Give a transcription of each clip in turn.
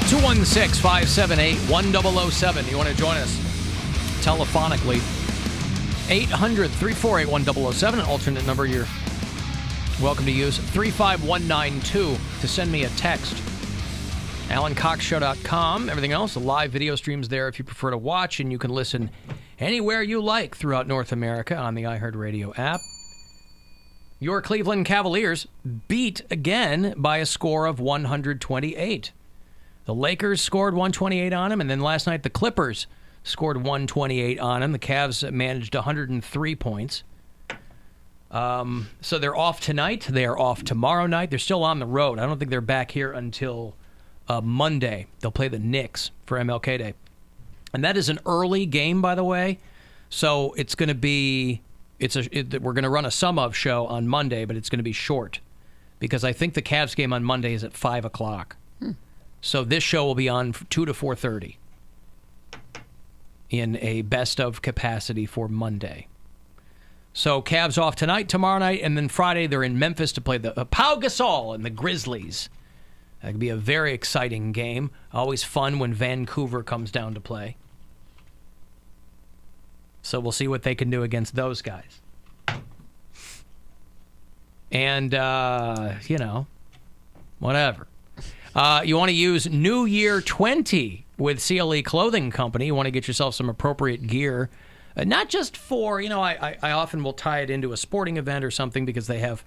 216-578-1007. You want to join us telephonically? 800-348-1007, an alternate number you're welcome to use. 35192 to send me a text. AlanCoxShow.com. Everything else, the live video streams there if you prefer to watch, and you can listen anywhere you like throughout North America on the iHeartRadio app. Your Cleveland Cavaliers beat again by a score of 128. The Lakers scored 128 on them, and then last night the Clippers scored 128 on them. The Cavs managed 103 points. So they're off tonight. They are off tomorrow night. They're still on the road. I don't think they're back here until Monday. They'll play the Knicks for MLK Day. And that is an early game, by the way. So it's going to be, we're going to run a sum of show on Monday, but it's going to be short because I think the Cavs game on Monday is at 5 o'clock. So this show will be on 2 to 4:30 in a best of capacity for Monday. So Cavs off tonight, tomorrow night, and then Friday they're in Memphis to play the Pau Gasol and the Grizzlies. That could be a very exciting game. Always fun when Vancouver comes down to play. So we'll see what they can do against those guys. And, whatever. You want to use New Year 20 with CLE Clothing Company. You want to get yourself some appropriate gear. Not just for, I often will tie it into a sporting event or something because they have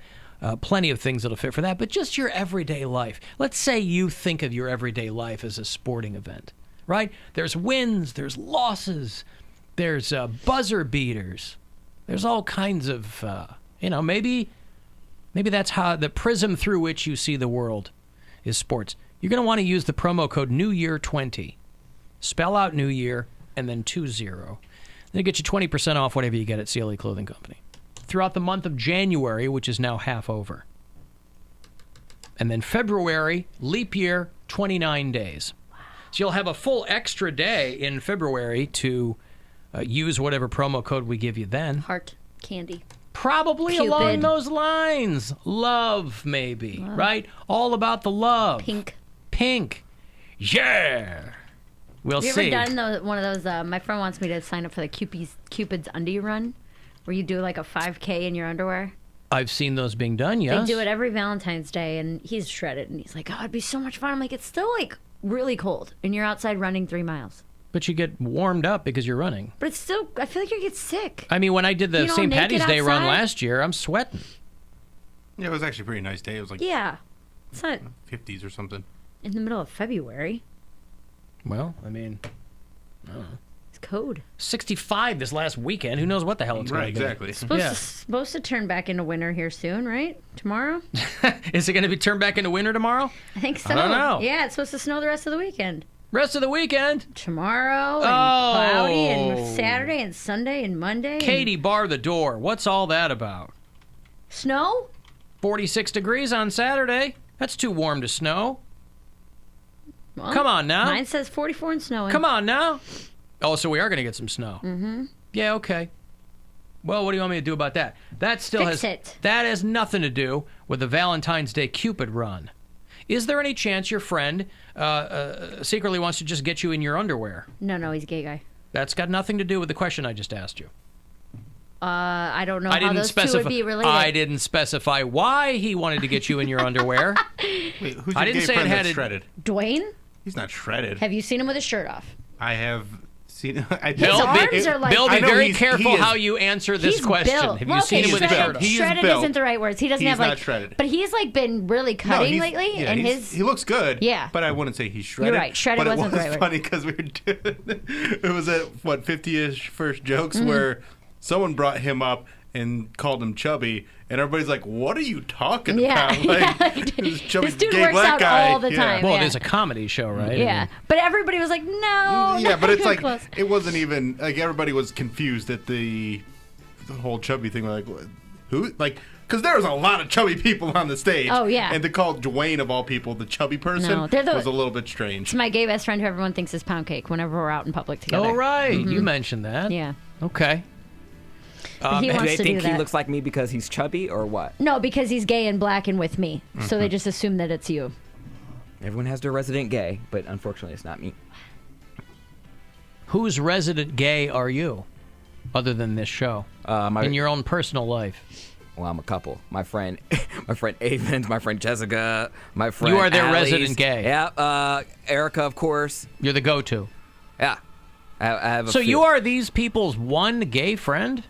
plenty of things that'll fit for that, but just your everyday life. Let's say you think of your everyday life as a sporting event, right? There's wins, there's losses, there's buzzer beaters. There's all kinds of, maybe that's how the prism through which you see the world is sports. You're going to want to use the promo code NEWYEAR20. Spell out New Year and then 20. Then it gets you 20% off whatever you get at CLE Clothing Company. Throughout the month of January, which is now half over. And then February, leap year, 29 days. So you'll have a full extra day in February to use whatever promo code we give you then. Heart candy. Probably Cupid. Along those lines. Love, maybe, right? All about the love. Pink. Yeah. We'll see. Have you ever done one of those, my friend wants me to sign up for the Cupid's Undie Run, where you do like a 5K in your underwear. I've seen those being done, yes. They do it every Valentine's Day, and he's shredded, and he's like, oh, it'd be so much fun. I'm like, it's still like really cold, and you're outside running 3 miles. But you get warmed up because you're running. But it's still, I feel like you get sick. I mean, when I did the St. Paddy's Day run last year, I'm sweating. Yeah, it was actually a pretty nice day. It was like it's not 50s or something. In the middle of February. Well, I mean, I don't know. It's code. 65 this last weekend. Who knows what the hell it's going to be. Right, exactly. It's supposed to turn back into winter here soon, right? Tomorrow? Is it going to be turned back into winter tomorrow? I think so. I don't know. Yeah, it's supposed to snow the rest of the weekend. Rest of the weekend? Tomorrow and cloudy and Saturday and Sunday and Monday. Katie, bar the door. What's all that about? Snow? 46 degrees on Saturday. That's too warm to snow. Well, come on now. Mine says 44 and snowing. Come on now. Oh, so we are going to get some snow. Mm-hmm. Yeah, okay. Well, what do you want me to do about that? That still Fix it. That has nothing to do with the Valentine's Day Cupid run. Is there any chance your friend secretly wants to just get you in your underwear? No, he's a gay guy. That's got nothing to do with the question I just asked you. I don't know how those two would be related. I didn't specify why he wanted to get you in your underwear. Wait, who's your gay friend that's shredded? Dwayne? He's not shredded. Have you seen him with his shirt off? I have seen him. His arms are like... Bill, be very careful how you answer this question. Built. Have you seen him with his shirt off? Shredded isn't the right words. He doesn't have like... He's not shredded. But he's like been really cutting lately. Yeah, and he looks good. Yeah. But I wouldn't say he's shredded. You're right. Shredded wasn't the right word. But it was funny because we were doing... It was at, 50-ish first jokes where someone brought him up and called him chubby, and everybody's like, "What are you talking about?" Like, this chubby this dude gay works black out guy. all the time. Well, it is a comedy show, right? Yeah, but everybody was like, "No." Yeah, but it's like close. it wasn't even like everybody was confused at the whole chubby thing. Like, who? Like, because there was a lot of chubby people on the stage. Oh yeah, and to call Dwayne of all people the chubby person was a little bit strange. It's my gay best friend who everyone thinks is Poundcake whenever we're out in public together. Oh right, you mentioned that. Yeah. Okay. He do wants they to think do he that. looks like me because he's chubby or what? No, because he's gay and black and with me. So they just assume that it's you. Everyone has their resident gay, but unfortunately, it's not me. Whose resident gay are you, other than this show? In your own personal life. Well, I'm a couple. My friend Avens, my friend Jessica, my friend You are their Allie's. resident gay. Yeah. Erica, of course. You're the go-to. Yeah. I have a So few. you are these people's one gay friend?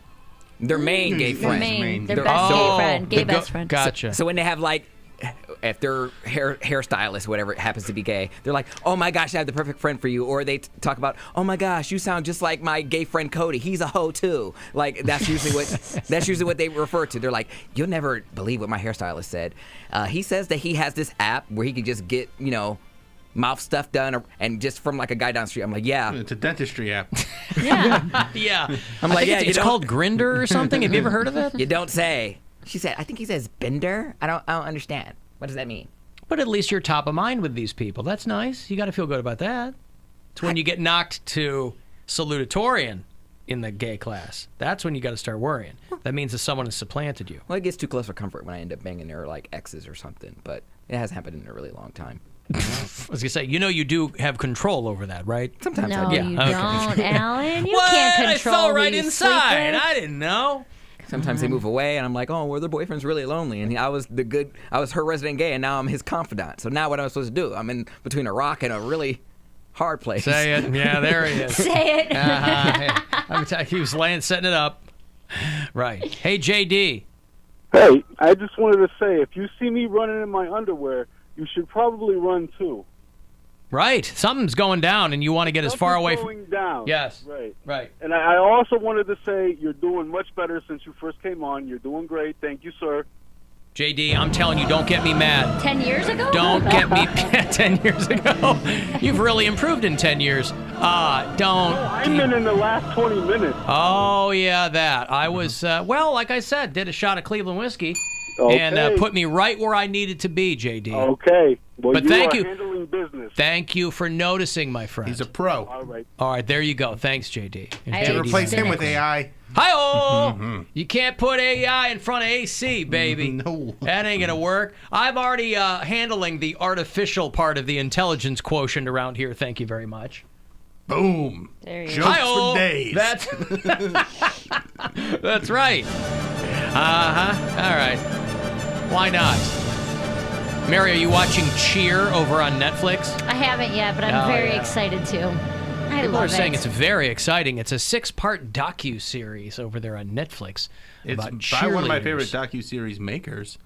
Their main gay friend. Their best gay friend, gay best friend. Gotcha. So when they have like, if their hairstylist, whatever, happens to be gay, they're like, "Oh my gosh, I have the perfect friend for you." Or they talk about, "Oh my gosh, you sound just like my gay friend Cody. He's a hoe too." Like that's usually what they refer to. They're like, "You'll never believe what my hairstylist said. He says that he has this app where he can just get mouth stuff done, and just from like a guy down the street." I'm like, "Yeah, It's a dentistry app. Yeah. Yeah. I'm like, yeah, it's called Grindr or something. Have you ever heard of it? you don't say." She said, "I think he says bender. I don't understand. What does that mean?" But at least you're top of mind with these people. That's nice. You got to feel good about that. It's when you get knocked to salutatorian in the gay class. That's when you got to start worrying. That means that someone has supplanted you. Well, it gets too close for comfort when I end up banging their like exes or something, but it hasn't happened in a really long time. I was going to say, you do have control over that, right? Sometimes No, I do. you Okay. don't, Alan. You What? can't control I fell who right you inside. sleep with. I didn't know. Sometimes they move away, and I'm like, "Oh, well, their boyfriend's really lonely," and I was her resident gay, and now I'm his confidant. So now what am I supposed to do? I'm in between a rock and a really hard place. Say it. Yeah, there he is. Say it. I'm telling you, he was setting it up. Right. Hey, JD. Hey, I just wanted to say, if you see me running in my underwear, you should probably run too. Right. Something's going down, and you want to get as far away from... Going down. Yes. Right. Right. And I also wanted to say you're doing much better since you first came on. You're doing great. Thank you, sir. JD, I'm telling you, don't get me mad. 10 years ago? Don't get me 10 years ago. You've really improved in 10 years. Don't. I'm in the last 20 minutes. Oh, yeah, that. I was, like I said, did a shot of Cleveland whiskey Okay. and put me right where I needed to be, JD. Okay. Well, But you thank are you. handling business. Thank you for noticing, my friend. He's a pro. All right. All right, there you go. Thanks, JD. And I JD 's Replace Did him it. with AI. Hi-oh! You can't put AI in front of AC, baby. No. That ain't gonna work. I'm already handling the artificial part of the intelligence quotient around here. Thank you very much. Boom. There you go. Jokes Hi-oh! for days. That's right. All right. Why not? Mary, are you watching Cheer over on Netflix? I haven't yet, but I'm Oh, very yeah. excited to. I People love are saying it. it's very exciting. It's a 6-part docu-series over there on Netflix It's about by one of my cheerleaders. favorite docu-series makers.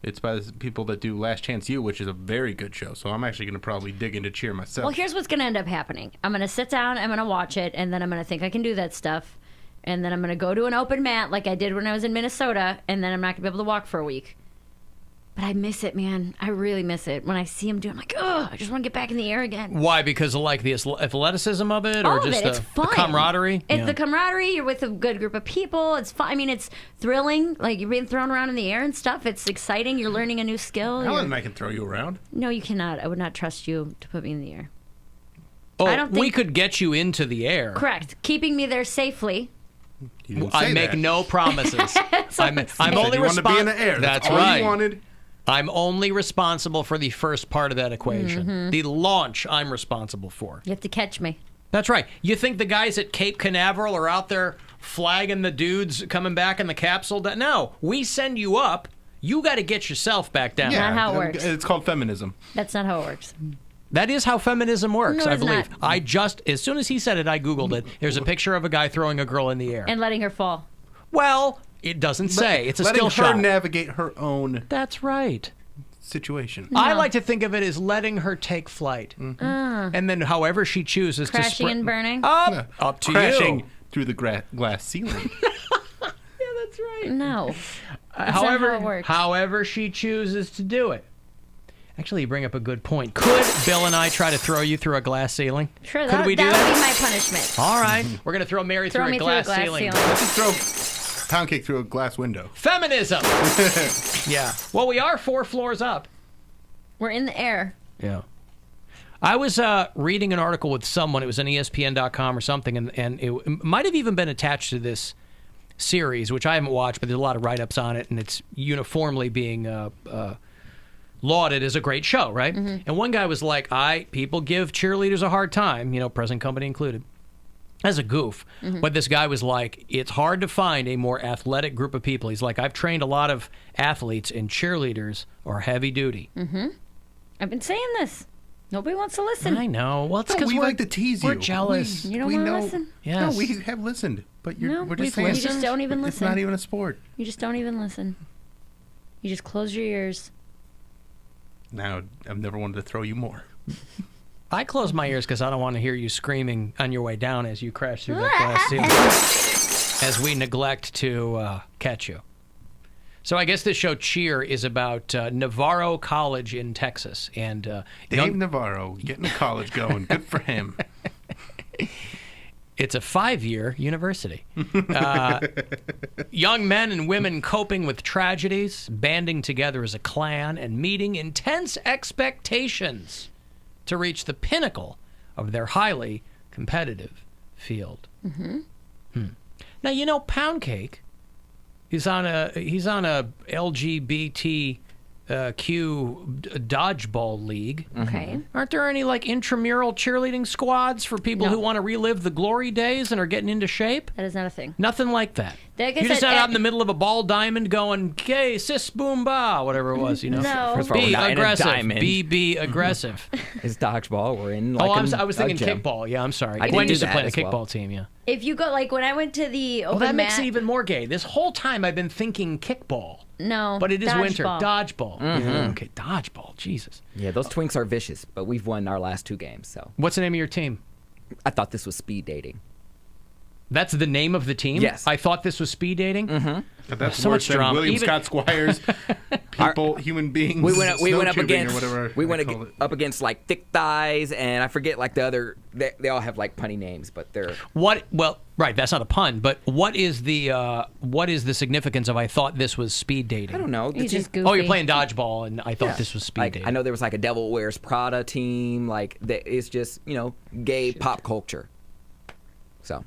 It's by the people that do Last Chance U, which is a very good show. So I'm actually going to probably dig into Cheer myself. Well, here's what's going to end up happening. I'm going to sit down, I'm going to watch it, and then I'm going to think I can do that stuff. And then I'm going to go to an open mat like I did when I was in Minnesota, and then I'm not going to be able to walk for a week. But I miss it, man. I really miss it. When I see him do it, I'm like, oh, I just want to get back in the air again. Why? Because of like the athleticism of it, All or of just it. It's the fun. camaraderie? It's Yeah. the camaraderie. You're with a good group of people. It's fun. I mean, it's thrilling. Like you're being thrown around in the air and stuff. It's exciting. You're learning a new skill. Alan and I can throw you around. No, you cannot. I would not trust you to put me in the air. Oh, I don't we think- could get you into the air. Correct. Keeping me there safely. You didn't I say make that. no promises. I'm You only said you wanted to be in the air. That's all right. you wanted. I'm only responsible for the first part of that equation. Mm-hmm. The launch, I'm responsible for. You have to catch me. That's right. You think the guys at Cape Canaveral are out there flagging the dudes coming back in the capsule? No, we send you up. You got to get yourself back down. Not how it works. It's called feminism. That's not how it works. That is how feminism works, No, I it's believe. not. As soon as he said it, I Googled it. There's a picture of a guy throwing a girl in the air. And letting her fall. Well, it doesn't say. It's a letting still her shot. navigate her own That's right. situation. I like to think of it as letting her take flight. And then however she chooses to Crashing and burning. Up to Crashing you. through the glass ceiling. Yeah, that's right. No. That's not how it works. However she chooses to do it. Actually, you bring up a good point. Could Bill and I try to throw you through a glass ceiling? Sure, Could that we do would that? be my punishment. All right. We're going to throw Mary Throw through me a through a glass glass ceiling. ceiling. Let's just throw Poundcake through a glass window. Feminism. Yeah. Well, we are 4 floors up. We're in the air. Yeah. I was reading an article with someone. It was on ESPN.com or something, and it might have even been attached to this series, which I haven't watched, but there's a lot of write-ups on it, and it's uniformly being lauded as a great show, right? And one guy was like, people give cheerleaders a hard time, present company included, as a goof. But this guy was like, it's hard to find a more athletic group of people. He's like, I've trained a lot of athletes, and cheerleaders are heavy duty. I've been saying this. Nobody wants to listen. I know. Well, it's because we like to tease you. We're jealous. You don't want to listen? Yes. No, we have listened, but we're just you saying just don't even it's listen. not even a sport. You just don't even listen. You just close your ears. Now, I've never wanted to throw you more. I close my ears because I don't want to hear you screaming on your way down as you crash through that glass ceiling, as we neglect to catch you. So I guess this show, Cheer, is about Navarro College in Texas. And Dave Navarro getting to college going. Good for him. It's a 5-year university. Young men and women coping with tragedies, banding together as a clan, and meeting intense expectations to reach the pinnacle of their highly competitive field. Now, Poundcake, he's on a LGBTQ dodgeball league. Okay. Aren't there any intramural cheerleading squads for people who want to relive the glory days and are getting into shape? That is not a thing. Nothing like that. Like I You're just said, not out in the middle of a ball diamond going, "K, sis, boom, ba," whatever it was, No. First of all, Be we're not in a aggressive. diamond. Be aggressive. It's dodgeball. We're in I was thinking gym. kickball. Yeah, I'm sorry. I did Gwen do used to that play the as well. kickball team, yeah. If you go, when I went to the open Well, that mat, makes it even more gay. This whole time I've been thinking kickball. no, But it is winter. dodgeball. Dodgeball. Yeah, okay, dodgeball. Jesus. Yeah, those twinks are vicious, but we've won our last 2 games, so What's the name of your team? I thought this was speed dating. That's the name of the team? Yes. I thought this was speed dating? But that's So worse much than drama. William Even- Scott Squire's human beings. We went up snow against tubing or whatever we they went call it. up against thick thighs, and I forget the other. They all have punny names, but they're What? Well, right. That's not a pun. But what is the significance of? I thought this was speed dating. I don't know. He's just goofy. Oh, you're playing dodgeball, and I thought this was speed dating. I know there was a Devil Wears Prada team. It's just gay pop culture. So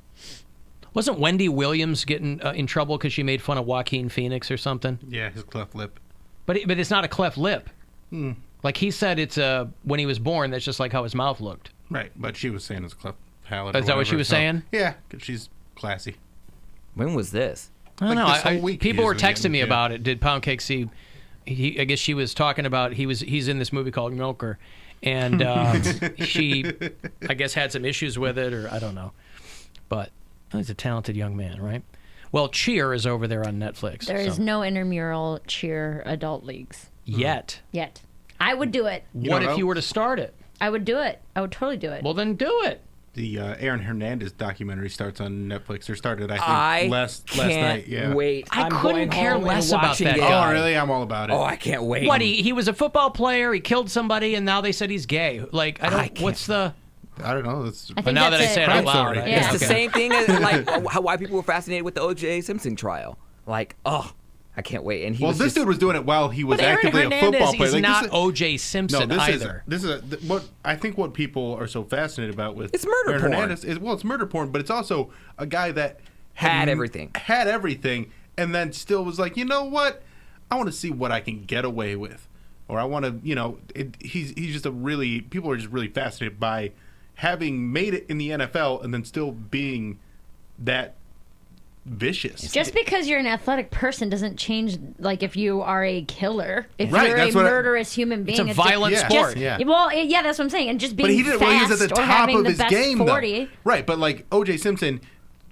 Wasn't Wendy Williams getting in trouble because she made fun of Joaquin Phoenix or something? Yeah, his cleft lip. But it's not a cleft lip. Like he said, it's when he was born. That's just like how his mouth looked. Right, but she was saying it's cleft palate. Is that what she was saying? Yeah, 'cause she's classy. when was this? I don't know. this whole week People were usually, texting me yeah. about it. Did Poundcake see? I guess she was talking about he's in this movie called Milker, and she, I guess, had some issues with it, or I don't know. But he's a talented young man, right? Well, Cheer is over there on Netflix. There is so- no intramural cheer adult leagues yet. yet. I would do it. What know, if you were to start it? I would do it. I would totally do it. Well, then do it. The Aaron Hernandez documentary starts on Netflix, or started, I I think, last can't night. Yeah. wait. I I'm couldn't going care home and less about watching that it. guy. Oh, really? I'm all about it. Oh, I can't wait. What he was a football player. He killed somebody, and now they said he's gay. I don't. What's the? I don't know. It's, I But think now that I that's say it it. out Crime loud, story. Yeah. It's the okay. same thing as why people were fascinated with the O.J. Simpson trial. I can't wait. And he well, was this just, dude was doing it while he was But Aaron actively a Hernandez football player. is Like, not this is- O.J. Simpson No, either. this is what I think. What people are so fascinated about with It's murder Aaron porn. Hernandez is it's murder porn, but it's also a guy that Had everything. and then still was like, you know what? I want to see what I can get away with, or I want to, he's just people are just really fascinated by having made it in the NFL and then still being that vicious. Just because you're an athletic person doesn't change, if you are a killer. If Right, you're a that's what murderous human being, It's a violent Yeah. sport. Yeah. Well, yeah, that's what I'm saying. And just being But he did it when he was at the fast or top having of the his best game, 40. though. Right, but O.J. Simpson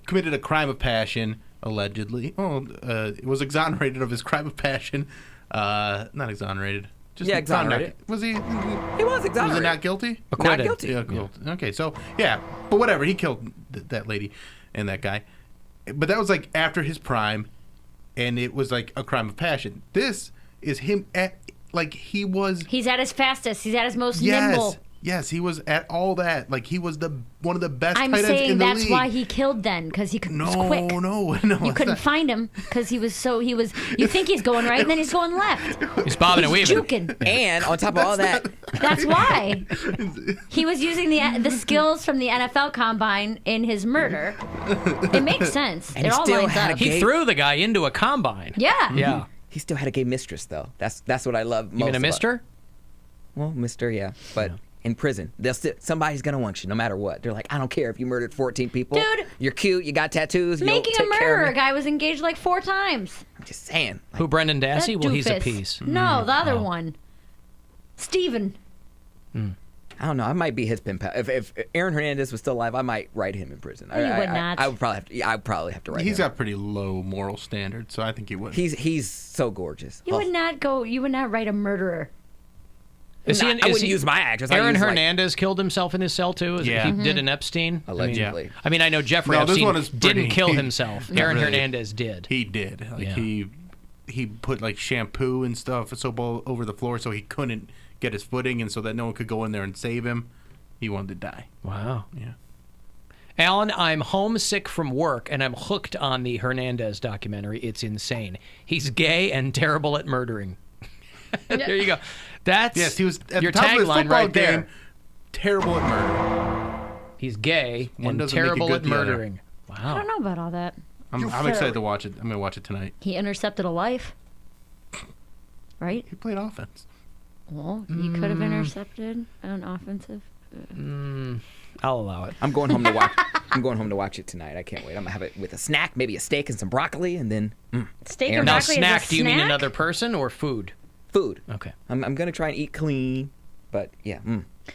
committed a crime of passion, allegedly. Was exonerated of his crime of passion. Not exonerated. Just Yeah, exonerated. Was he? he was Was exonerated. he not guilty? Acquitted. Not guilty. Yeah, cool. Okay, so yeah, but whatever. He killed that lady and that guy, but that was after his prime, and it was a crime of passion. This is him at he was. He's at his fastest. He's at his most nimble. Yes, he was at all that. He was one of the best I'm tight ends saying in the that's league. why he killed then, because he was quick. No. You it's couldn't not. find him because you think he's going right and then he's going left. He's bobbing and He's weaving. juking. And on top of all that, That's why. He was using the skills from the NFL combine in his murder. It makes sense. And it he all still lines had up. a He threw the guy into a combine. Yeah. Yeah. he still had a gay mistress, though. That's what I love most. You mean a about- mister? well, mister, yeah. But in prison, somebody's going to want you no matter what. They're like, I don't care if you murdered 14 people. Dude. You're cute. You got tattoos. Making you'll a take care of murderer me. guy was engaged like 4 times. I'm just saying. Like, Who, Brendan Dassey? That Well, he's a doofus. piece. No, the other one. Steven. I don't know. I might be his pen pal. If Aaron Hernandez was still alive, I might write him in prison. You would not. I would probably have to. Yeah, I would probably have to write him. He's got pretty low moral standards, so I think he would. He's so gorgeous. You would not go. You would not write a murderer. I wouldn't use my actress. Aaron Hernandez killed himself in his cell too. Yeah. He did an Epstein. Allegedly. I mean, I know Jeffrey No, this Epstein one is pretty- didn't kill himself. Aaron really. Hernandez did. He did. Like Yeah. he put like shampoo and stuff soap all over the floor so he couldn't get his footing, and so that no one could go in there and save him. He wanted to die. Wow. Yeah. Alan, I'm homesick from work, and I'm hooked on the Hernandez documentary. It's insane. He's gay and terrible at murdering. There you go. That's Yes, he was at your the top of his tagline football right game. there. Terrible at murder. He's gay One and doesn't make it terrible good at the other. murdering. I Wow. don't know about all that. I'm excited to watch it. I'm gonna watch it tonight. He intercepted a life. Right? He played offense. Well, he could have intercepted an offensive. I'll allow it. I'm going home to watch. I'm going home to watch it tonight. I can't wait. I'm gonna have it with a snack, maybe a steak and some broccoli, and then Steak Aaron. and Now, broccoli snack, is a do you mean snack? another person or food? food. Okay. I'm gonna try and eat clean, but yeah.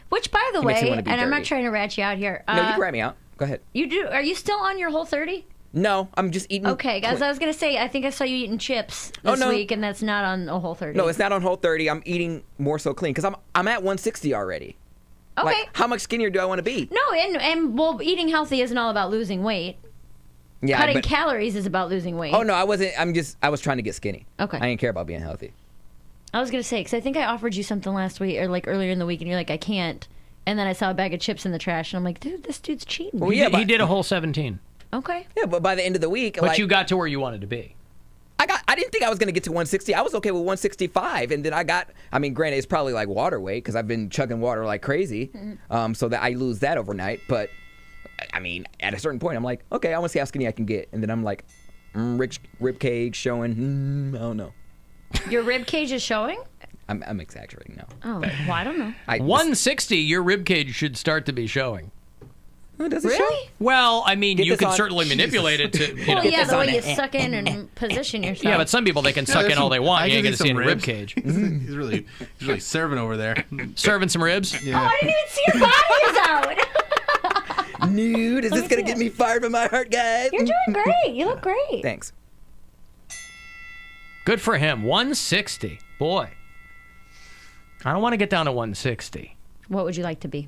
Which, by the It makes me way, wanna be and I'm not dirty. trying to rat you out here. No, you can write me out. Go ahead. You do? Are you still on your Whole30? No, I'm just eating. Okay, guys, I was gonna say I think I saw you eating chips Oh, this no. week, and that's not on a Whole30. No, it's not on Whole30. I'm eating more so clean because I'm at 160 already. okay. Like, how much skinnier do I want to be? No, and well, eating healthy isn't all about losing weight. Yeah, Cutting but, calories is about losing weight. oh no, I wasn't. I was trying to get skinny. Okay. I didn't care about being healthy. I was gonna say because I think I offered you something last week or like earlier in the week, and you're like, I can't. And then I saw a bag of chips in the trash, and I'm like, dude, this dude's cheating. Well, He yeah, did- but he did a whole 17. Okay. Yeah, but by the end of the week, But like, you got to where you wanted to be. I didn't think I was going to get to 160. I was okay with 165, and then I mean, granted, it's probably like water weight because I've been chugging water like crazy, so that I lose that overnight. But I mean, at a certain point, I'm like, okay, I want to see how skinny I can get, and then I'm like, rib cage showing. I don't know. Your rib cage is showing. I'm exaggerating now. Oh, well, I don't know. 160, your rib cage should start to be showing. Oh, does it show? Really? Well, I mean, Get you this can on- certainly manipulate it to, you know. Well, yeah, this the on way you it. suck in and position yourself. Yeah, but some people, they can suck in all they want. You ain't going to see any rib cage. He's really serving over there. Serving some ribs? Oh, I didn't even see your body was out. Nude, is this going to get me fired from my heart, guys? You're doing great. You look great. Thanks. Good for him. 160. Boy. I don't want to get down to 160. What would you like to be?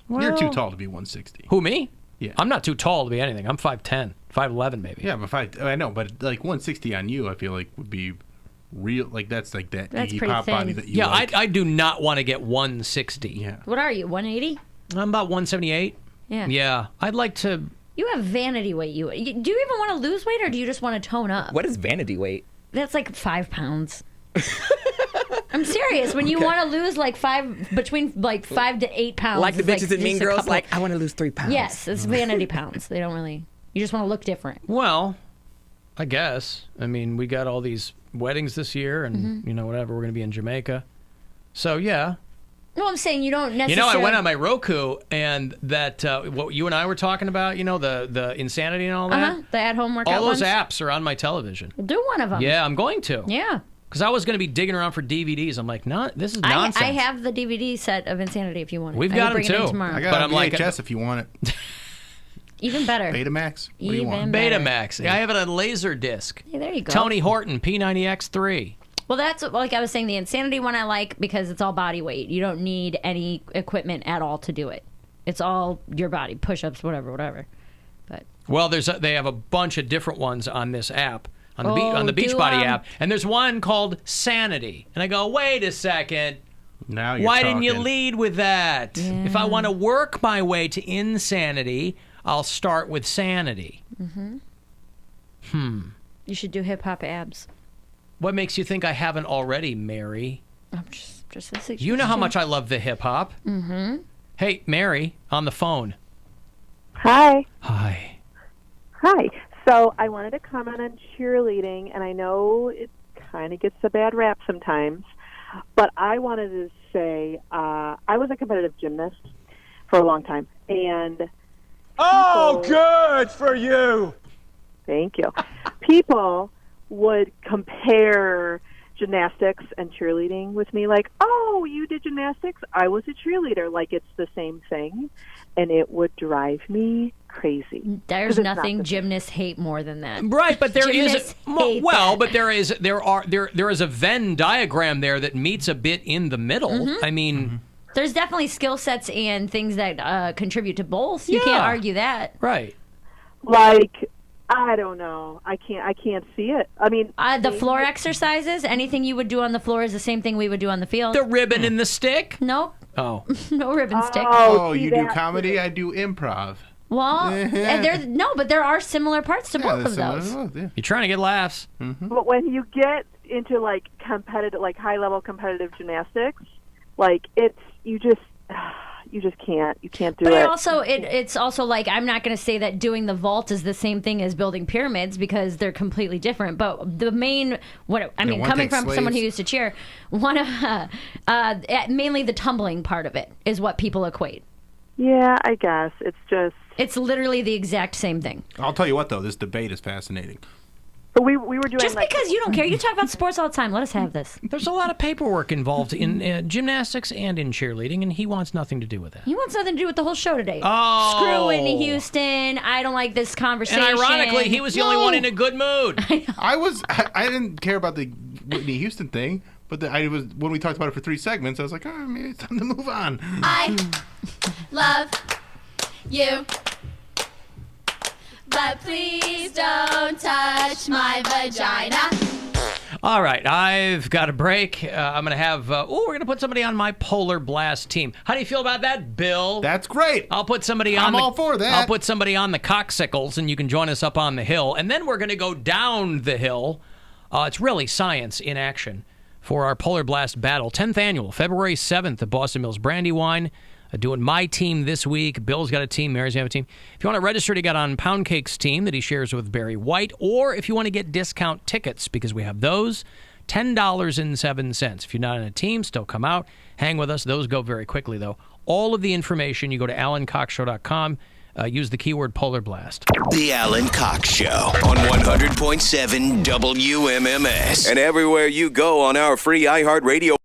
You're too tall to be 160. Who, me? Yeah. I'm not too tall to be anything. I'm 5'10", 5'11", maybe. Yeah, but I know, but like 160 on you, I feel like would be real. Like that's like that That's Iggy pretty Pop thin. body that you Yeah, like. I do not want to get 160. Yeah. What are you? 180? I'm about 178. Yeah. Yeah. I'd like to... You have vanity weight. Do you even want to lose weight, or do you just want to tone up? What is vanity weight? That's like 5 pounds. I'm serious. When you want to lose like between 5 to 8 pounds, Like the it's bitches in Mean just a Girls, couple- like, I want to lose 3 pounds. Yes, it's vanity pounds. They don't really. You just want to look different. Well, I guess. I mean, we got all these weddings this year and, you know, whatever. We're going to be in Jamaica. So, yeah. No, I'm saying you don't You necessarily. know, I went on my Roku and that, what you and I were talking about, you know, the insanity and all that. The at-home workout All those ones. apps are on my television. We'll do one of them. Yeah, I'm going to. Yeah. Because I was going to be digging around for DVDs. I'm like, no, this is nonsense. I have the DVD set of Insanity if you want it. We've I got can them bring it in too. tomorrow. I got But a I'm like- VHS if you want it. Even better. Betamax. What do you want? Even better. Betamax. I have it on Laserdisc. Yeah, there you go. Tony Horton, P90X3. Well, that's like I was saying. The Insanity one I like because it's all body weight. You don't need any equipment at all to do it. It's all your body, push-ups, whatever. But Well, they have a bunch of different ones on this app, on the Oh, on the do, Beachbody app, and there's one called Sanity. And I go, wait a second, Now you're why didn't you talking. lead with that? Yeah. If I want to work my way to insanity, I'll start with Sanity. you should do hip hop abs. What makes you think I haven't already, Mary? I'm just a suggestion. You know how much I love the hip hop. Mm-hmm. Hey, Mary, on the phone. Hi. Hi. Hi. So I wanted to comment on cheerleading, and I know it kind of gets a bad rap sometimes, but I wanted to say I was a competitive gymnast for a long time, and good for you. thank you. People would compare gymnastics and cheerleading with me, like, "Oh, you did gymnastics? I was a cheerleader." Like it's the same thing, and it would drive me crazy. There's 'Cause it's not nothing the same. gymnasts hate more than that. Right, but there is Gymnasts hate well, that. but there is a Venn diagram there that meets a bit in the middle. Mm-hmm. I mean, There's definitely skill sets and things that contribute to both. You Yeah. can't argue that. right. Like I don't know. I can't see it. I mean, The floor exercises, anything you would do on the floor is the same thing we would do on the field. The ribbon and the stick. Nope, Oh, no ribbon stick. Oh, see you do that? comedy, I do improv. Well, and but there are similar parts to both of that's those. similar. Yeah. you're trying to get laughs. But when you get into like competitive, like high level competitive gymnastics, like you just can't do But it. it's also like I'm not going to say that doing the vault is the same thing as building pyramids because they're completely different. But the main one coming takes from someone who slaves. used to cheer, one of mainly the tumbling part of it is what people equate. Yeah, I guess It's literally the exact same thing. I'll tell you what, though, this debate is fascinating. But we were doing Just like because you don't care, you talk about sports all the time. Let us have this. There's a lot of paperwork involved in gymnastics and in cheerleading, and he wants nothing to do with that. He wants nothing to do with the whole show today. Oh. Screw Whitney Houston. I don't like this conversation. And ironically, he was the only one in a good mood. I didn't care about the Whitney Houston thing, but when we talked about it for 3 segments, I was like, oh, maybe it's time to move on. I love you, but please don't touch my vagina. All right, I've got a break. I'm going to have, we're going to put somebody on my Polar Blast team. How do you feel about that, Bill? That's great. I'll put somebody I'm on all for that. I'll put somebody on the Coxsicles, and you can join us up on the hill. And then we're going to go down the hill. It's really science in action for our Polar Blast battle. 10th annual, February 7th at Boston Mills Brandywine. Doing my team this week. Bill's got a team. Mary's got a team. If you want to register to get on Poundcake's team that he shares with Barry White, or if you want to get discount tickets, because we have those, $10.07. If you're not on a team, still come out. Hang with us. Those go very quickly, though. All of the information, you go to alancoxshow.com. Use the keyword Polar Blast. The Alan Cox Show on 100.7 WMMS. And everywhere you go on our free iHeartRadio